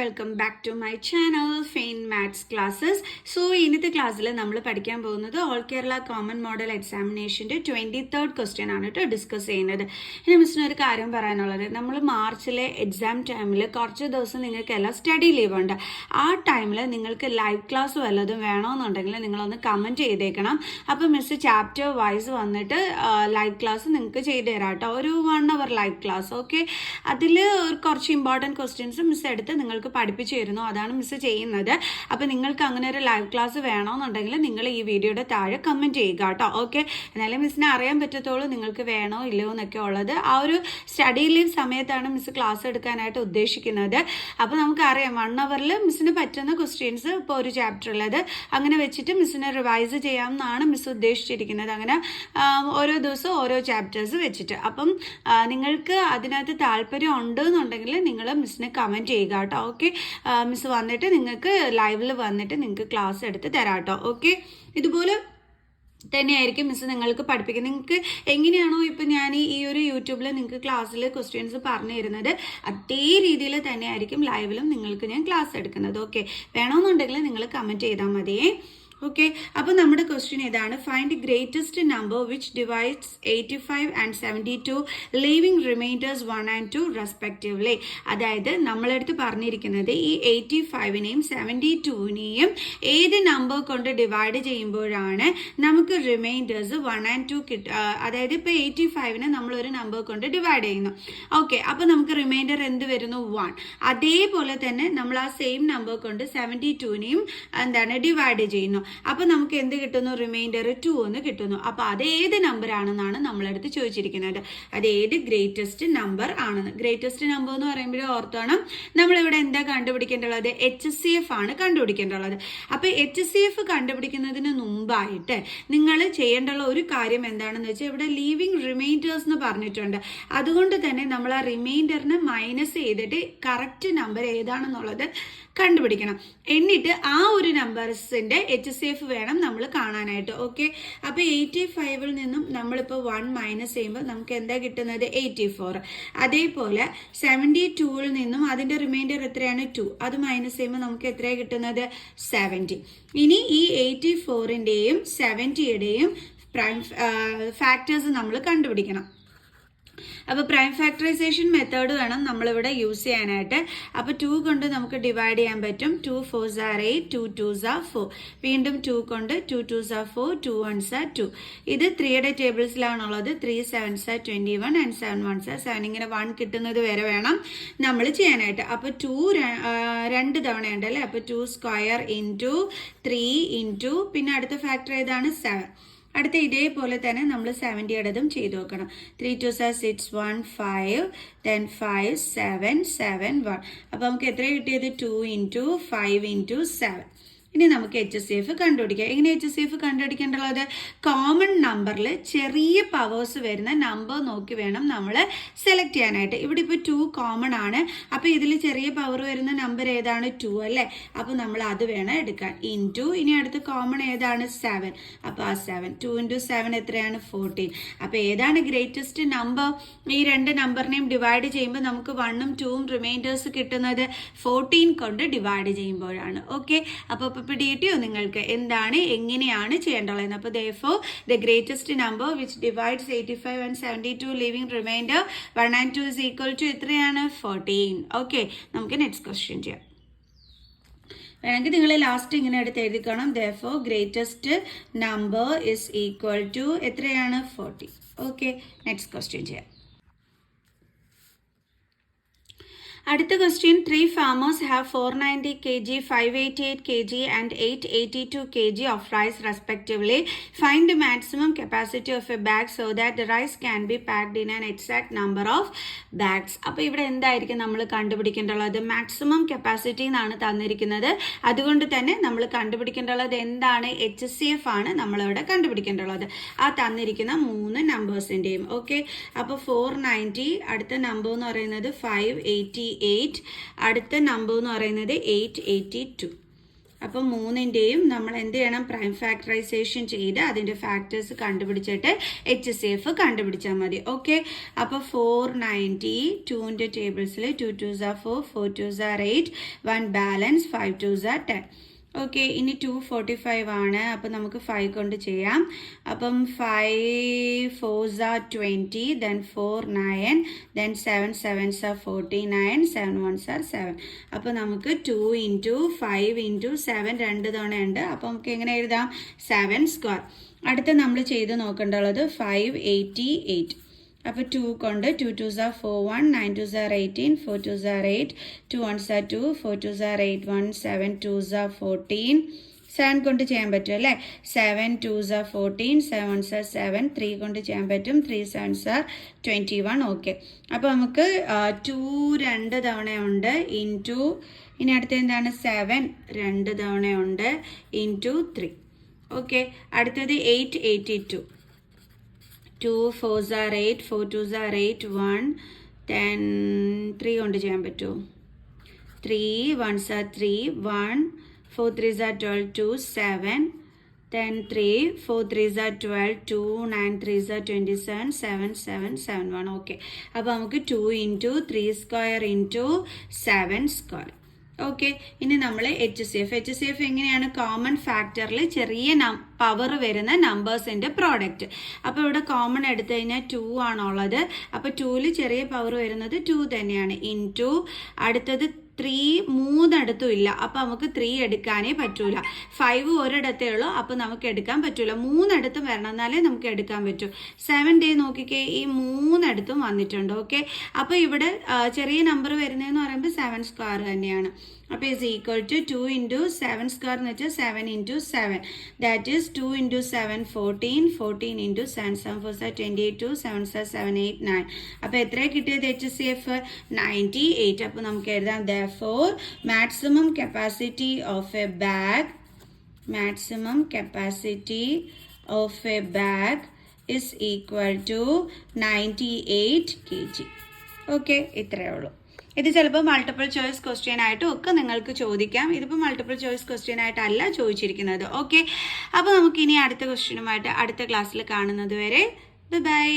Welcome back to my channel fine maths classes. So ഇന്നത്തെ ക്ലാസ്സിൽ നമ്മൾ പഠിക്കാൻ പോകുന്നത് ഓൾ കേരള കോമൺ മോഡൽ എക്സാമിനേഷൻ്റെ 23rd ക്വസ്റ്റ്യൻ ആണ് കേട്ടോ ഡിസ്കസ് ചെയ്യുന്നത്. ഇനി മിസ്സിന് ഒരു കാര്യം പറയാനുള്ളത്, നമ്മൾ മാർച്ചിലെ എക്സാം ടൈമിൽ കുറച്ച് ദിവസം നിങ്ങൾക്കെല്ലാം സ്റ്റഡി ലീവ് ഉണ്ട്. ആ ടൈമിൽ നിങ്ങൾക്ക് ലൈവ് ക്ലാസ് വല്ലതും വേണമെന്നുണ്ടെങ്കിൽ നിങ്ങളൊന്ന് കമൻറ്റ് ചെയ്തേക്കണം. അപ്പോൾ മിസ് ചാപ്റ്റർ വൈസ് വന്നിട്ട് ലൈവ് ക്ലാസ് നിങ്ങൾക്ക് ചെയ്തു തരാം കേട്ടോ. ഒരു 1 hour ലൈവ് ക്ലാസ്. ഓക്കെ, അതിൽ കുറച്ച് ഇമ്പോർട്ടൻറ്റ് ക്വസ്റ്റ്യൻസ് മിസ് എടുത്ത് നിങ്ങൾക്ക് പഠിപ്പിച്ചു തരുന്നു. അതാണ് മിസ് ചെയ്യുന്നത്. അപ്പോൾ നിങ്ങൾക്ക് അങ്ങനെ ഒരു ലൈവ് ക്ലാസ് വേണമെന്നുണ്ടെങ്കിൽ നിങ്ങൾ ഈ വീഡിയോയുടെ താഴെ കമൻറ്റ് ചെയ്യുക കേട്ടോ. ഓക്കെ, എന്നാലും മിസ്സിനെ അറിയാൻ പറ്റത്തുള്ളൂ നിങ്ങൾക്ക് വേണോ ഇല്ലയോ എന്നൊക്കെ ഉള്ളത്. ആ ഒരു സ്റ്റഡി ലീവ് സമയത്താണ് മിസ് ക്ലാസ് എടുക്കാനായിട്ട് ഉദ്ദേശിക്കുന്നത്. അപ്പോൾ നമുക്കറിയാം 1 hourൽ മിസ്സിന് പറ്റുന്ന ക്വസ്റ്റ്യൻസ് ഇപ്പോൾ ഒരു ചാപ്റ്ററുള്ളത് അങ്ങനെ വെച്ചിട്ട് മിസ്സിനെ റിവൈസ് ചെയ്യാമെന്നാണ് മിസ് ഉദ്ദേശിച്ചിരിക്കുന്നത്. അങ്ങനെ ഓരോ ദിവസവും ഓരോ ചാപ്റ്റേഴ്സ് വെച്ചിട്ട്. അപ്പം നിങ്ങൾക്ക് അതിനകത്ത് താല്പര്യം ഉണ്ട് എന്നുണ്ടെങ്കിൽ നിങ്ങൾ മിസ്സിനെ കമൻറ്റ് ചെയ്യുക കേട്ടോ. ഓക്കെ, മിസ് വന്നിട്ട് നിങ്ങൾക്ക് ലൈവിൽ വന്നിട്ട് നിങ്ങൾക്ക് ക്ലാസ് എടുത്ത് തരാം കേട്ടോ. ഓക്കെ, ഇതുപോലെ തന്നെയായിരിക്കും മിസ് നിങ്ങൾക്ക് പഠിപ്പിക്കുന്നത്. നിങ്ങൾക്ക് എങ്ങനെയാണോ ഇപ്പം ഞാൻ ഈ ഒരു യൂട്യൂബിൽ നിങ്ങൾക്ക് ക്ലാസ്സിൽ ക്വസ്റ്റ്യൻസ് പറഞ്ഞു തരുന്നത് അതേ രീതിയിൽ തന്നെയായിരിക്കും ലൈവിലും നിങ്ങൾക്ക് ഞാൻ ക്ലാസ് എടുക്കുന്നത്. ഓക്കെ, വേണമെന്നുണ്ടെങ്കിൽ നിങ്ങൾ കമൻറ്റ് ചെയ്താൽ മതിയേ. ഓക്കെ, അപ്പോൾ നമ്മുടെ ക്വസ്റ്റ്യൻ ഇതാണ്: find greatest number which divides 85 and 72 leaving reminders 1 and 2 respectively. അതായത് നമ്മളെടുത്ത് പറഞ്ഞിരിക്കുന്നത് ഈ 85നെയും 72നെയും ഏത് നമ്പർ കൊണ്ട് ഡിവൈഡ് ചെയ്യുമ്പോഴാണ് നമുക്ക് റിമൈൻഡേഴ്സ് 1 and 2 കിട്ടുക. അതായത് ഇപ്പോൾ 85നെ നമ്മളൊരു നമ്പർ കൊണ്ട് ഡിവൈഡ് ചെയ്യുന്നു. ഓക്കെ, അപ്പോൾ നമുക്ക് റിമൈൻഡർ എന്ത് വരുന്നു? 1. അതേപോലെ തന്നെ നമ്മൾ ആ സെയിം നമ്പർ കൊണ്ട് 72നെയും ഡിവൈഡ് ചെയ്യുന്നു. അപ്പൊ നമുക്ക് എന്ത് കിട്ടുന്നു? റിമൈൻഡർ 2 എന്ന് കിട്ടുന്നു. അപ്പൊ അത് ഏത് നമ്പർ ആണെന്നാണ് നമ്മളടുത്ത് ചോദിച്ചിരിക്കുന്നത്. അത് ഏത് ഗ്രേറ്റസ്റ്റ് നമ്പർ ആണെന്ന്. ഗ്രേറ്റസ്റ്റ് നമ്പർ എന്ന് പറയുമ്പോൾ ഓർത്തോണം, നമ്മളിവിടെ എന്താ കണ്ടുപിടിക്കേണ്ടുള്ളത്? HCF ആണ് കണ്ടുപിടിക്കേണ്ടുള്ളത്. അപ്പൊ HCF കണ്ടുപിടിക്കുന്നതിന് മുമ്പായിട്ട് നിങ്ങൾ ചെയ്യേണ്ടുള്ള ഒരു കാര്യം എന്താണെന്ന് വെച്ചാൽ, ഇവിടെ ലീവിംഗ് റിമൈൻഡേഴ്സ് എന്ന് പറഞ്ഞിട്ടുണ്ട്. അതുകൊണ്ട് തന്നെ നമ്മൾ ആ റിമൈൻഡറിനെ മൈനസ് ചെയ്തിട്ട് കറക്റ്റ് നമ്പർ ഏതാണെന്നുള്ളത് കണ്ടുപിടിക്കണം. എന്നിട്ട് ആ ഒരു നമ്പേഴ്സിന്റെ HCF വേണം നമ്മൾ കാണാനായിട്ട്. ഓക്കെ, അപ്പൊ 85ൽ നിന്നും നമ്മളിപ്പോൾ 1 മൈനസ് ചെയ്യുമ്പോൾ നമുക്ക് എന്താ കിട്ടുന്നത്? 84. അതേപോലെ 72ൽ നിന്നും അതിന്റെ റിമൈൻഡർ എത്രയാണ്? 2. അത് മൈനസ് ചെയ്യുമ്പോൾ നമുക്ക് എത്രയാണ് കിട്ടുന്നത്? 70. ഇനി ഈ 84ന്റെയും 70യുടെയും പ്രൈം ഫാക്ടേഴ്സ് നമ്മൾ കണ്ടുപിടിക്കണം. അപ്പോൾ പ്രൈം ഫാക്ടറൈസേഷൻ മെത്തേഡ് വേണം നമ്മളിവിടെ യൂസ് ചെയ്യാനായിട്ട്. അപ്പോൾ 2 കൊണ്ട് നമുക്ക് ഡിവൈഡ് ചെയ്യാൻ പറ്റും. 2 4s are 8, 2 2s are 4. വീണ്ടും 2 കൊണ്ട് 2 2s are 4, 2 1s are 2. ഇത് 3യുടെ ടേബിൾസിലാണുള്ളത്. 3 7s are 21 and 7 1s are 7. ഇങ്ങനെ 1 കിട്ടുന്നത് വരെ വേണം നമ്മൾ ചെയ്യാനായിട്ട്. അപ്പോൾ 2 2 തവണ ഉണ്ടല്ലേ. അപ്പോൾ 2 സ്ക്വയർ ഇൻറ്റു 3 ഇൻറ്റു പിന്നെ അടുത്ത ഫാക്ടർ ഏതാണ്? 7. അടുത്ത ഇതേപോലെ തന്നെ നമ്മൾ 70യുടേതും ചെയ്തു നോക്കണം. 3 2s are 6, 1 5, then 5 7 7 1. അപ്പോൾ നമുക്ക് എത്ര കിട്ടിയത്? 2 ഇൻറ്റു 5 ഇൻറ്റു 7. ഇനി നമുക്ക് HCF കണ്ടുപിടിക്കാം. എങ്ങനെ HCF കണ്ടുപിടിക്കേണ്ടത്? കോമൺ നമ്പറിൽ ചെറിയ പവേഴ്സ് വരുന്ന നമ്പർ നോക്കി വേണം നമ്മൾ സെലക്ട് ചെയ്യാനായിട്ട്. ഇവിടെ ഇപ്പോൾ 2 കോമൺ ആണ്. അപ്പോൾ ഇതിൽ ചെറിയ പവർ വരുന്ന നമ്പർ ഏതാണ്? 2 അല്ലേ. അപ്പോൾ നമ്മൾ അത് വേണം എടുക്കാൻ. ഇൻറ്റു ഇനി അടുത്ത് കോമൺ ഏതാണ്? 7. അപ്പോൾ ആ 7 2 ഇൻറ്റു 7 എത്രയാണ്? 14. അപ്പോൾ ഏതാണ് ഗ്രേറ്റസ്റ്റ് നമ്പർ? ഈ 2 നമ്പറിനെയും ഡിവൈഡ് ചെയ്യുമ്പോൾ നമുക്ക് 1ഉം 2ഉം റിമൈൻഡേഴ്സ് കിട്ടുന്നത് 14 കൊണ്ട് ഡിവൈഡ് ചെയ്യുമ്പോഴാണ്. ഓക്കെ, അപ്പോൾ പിടികിട്ടിയോ നിങ്ങൾക്ക് എന്താണ് എങ്ങനെയാണ് ചെയ്യേണ്ടത്? അപ്പോൾ therefore the greatest number which divides 85 and 72 leaving remainder 1 and 2 is equal to എത്രയാണ്? 14. ഓക്കെ, നമുക്ക് നെക്സ്റ്റ് ക്വസ്റ്റ്യൻ ചെയ്യാം. വേണമെങ്കിൽ നിങ്ങൾ ലാസ്റ്റ് ഇങ്ങനെ എടുത്ത് എഴുതിക്കണം. therefore greatest number is equal to എത്രയാണ്? 14. ഓക്കെ, നെക്സ്റ്റ് ക്വസ്റ്റ്യൻ ചെയ്യാം. അടുത്ത question: 3 farmers have 490 kg, 588 kg and 882 kg of rice respectively. Find the maximum capacity of a bag so that the rice can be packed in an exact number of bags. അപ്പോൾ ഇവിടെ എന്തായിരിക്കും നമ്മൾ കണ്ടുപിടിക്കേണ്ടുള്ളത്? Maximum capacity എന്നാണ് തന്നിരിക്കുന്നത്. അതുകൊണ്ട് തന്നെ നമ്മൾ കണ്ടുപിടിക്കേണ്ടുള്ളത് എന്താണ്? HCF ആണ് നമ്മളിവിടെ കണ്ടുപിടിക്കേണ്ടുള്ളത്. ആ തന്നിരിക്കുന്ന 3 നമ്പേഴ്സിൻ്റെയും. ഓക്കെ, അപ്പോൾ 490, അടുത്ത നമ്പർ എന്ന് പറയുന്നത് 588, അടുത്ത നമ്പർ എന്ന് പറയുന്നത് 882. അപ്പം 3ൻ്റെയും നമ്മൾ എന്ത് ചെയ്യണം, പ്രൈം ഫാക്ടറൈസേഷൻ ചെയ്ത് അതിൻ്റെ ഫാക്ടേഴ്സ് കണ്ടുപിടിച്ചിട്ട് HCF കണ്ടുപിടിച്ചാൽ മതി. ഓക്കെ, അപ്പോൾ 490 2ൻ്റെ ടേബിൾസിൽ 2 2s are 4, 4 2s are 8, 1 balance 5 2s are 10. Okay, ഇനി 245 ആണ്. അപ്പം നമുക്ക് 5 കൊണ്ട് ചെയ്യാം. അപ്പം 5 4s are 20, then 4 9, then 7 7s are 49, 7 1s are 7. അപ്പം നമുക്ക് 2 × 5 × 7 2 തവണ ഉണ്ട്. അപ്പം നമുക്ക് എങ്ങനെ എഴുതാം, 7 സ്ക്വയർ. അടുത്ത നമ്മൾ ചെയ്ത് നോക്കേണ്ടുള്ളത് 588. അപ്പോൾ 2 കൊണ്ട് 2 2s are 4 1, 9 2s are 18, 4 2s are 8, 2 1s are 2, 4 2s are 8 1, 7 2s are 14. 7 കൊണ്ട് ചെയ്യാൻ പറ്റും അല്ലേ, 7 2s are 14, 7 1s are 7, 3 കൊണ്ട് ചെയ്യാൻ പറ്റും, 3 7s are 21. ഓക്കെ, അപ്പോൾ നമുക്ക് 2 2 തവണയുണ്ട് ഇൻറ്റു, ഇനി അടുത്ത എന്താണ് 7 2 തവണയുണ്ട് ഇൻറ്റു 3. ഓക്കെ, അടുത്തത് 882. 2 4s are 8, 4 2s are 8 1, then 3 കൊണ്ട് ചെയ്യാൻ പറ്റുമോ, 3 1s are 3 1, 4 3s are 12 2 7, then 3 4 3s are 12 2, 9 3s are 27 7 7 7 1. Okay, അപ്പോൾ നമുക്ക് 2 × 3 സ്ക്വയർ ഇൻറ്റു 7 സ്ക്വയർ. ഓക്കെ, ഇനി നമ്മൾ HCF എങ്ങനെയാണ്, കോമൺ ഫാക്ടറിൽ ചെറിയ പവർ വരുന്ന നമ്പേഴ്സിൻ്റെ പ്രോഡക്റ്റ്. അപ്പോൾ ഇവിടെ കോമൺ എടുത്തു കഴിഞ്ഞാൽ 2 ആണുള്ളത്. അപ്പോൾ 2ൽ ചെറിയ പവർ വരുന്നത് 2 തന്നെയാണ്. ഇൻറ്റു അടുത്തത് 3 മൂന്നിടത്തും ഇല്ല, അപ്പോൾ നമുക്ക് 3 എടുക്കാനേ പറ്റൂല. 5 ഒരിടത്തേ ഉള്ളൂ, അപ്പോൾ നമുക്ക് എടുക്കാൻ പറ്റൂല. 3 വരണം എന്നാലേ നമുക്ക് എടുക്കാൻ പറ്റൂ. 7 നോക്കിക്കേ, ഈ 3 വന്നിട്ടുണ്ട്. ഓക്കെ, അപ്പോൾ ഇവിടെ ചെറിയ നമ്പർ വരുന്നതെന്ന് പറയുമ്പോൾ 7 സ്ക്വയർ തന്നെയാണ്. അപ്പോൾ ഈസ് ഈക്വൽ ടു 2 × 7 സ്ക്വയർ എന്ന് വെച്ചാൽ 7 × 7, ദാറ്റ് ഈസ് 2 × 7 14, 14 × 7 7 4 are 28, 2 7 are 7 8 9. അപ്പോൾ എത്രയാണ് കിട്ടിയത് HCF, 98. അപ്പോൾ നമുക്ക് എഴുതാം, therefore maximum capacity of a bag is equal to 98 kg. Okay, ഇത്രയേ ഉള്ളൂ. ഇത് ചിലപ്പോൾ മൾട്ടിപ്പിൾ ചോയ്സ് ക്വസ്റ്റ്യൻ ആയിട്ടും ഒക്കെ നിങ്ങൾക്ക് ചോദിക്കാം. ഇതിപ്പോൾ മൾട്ടിപ്പിൾ ചോയ്സ് ക്വസ്റ്റ്യൻ ആയിട്ടല്ല ചോദിച്ചിരിക്കുന്നത്. ഓക്കെ, അപ്പോൾ നമുക്കിനി അടുത്ത ക്വസ്റ്റ്യനുമായിട്ട് അടുത്ത ക്ലാസ്സിൽ കാണുന്നത് വരെ ബൈ.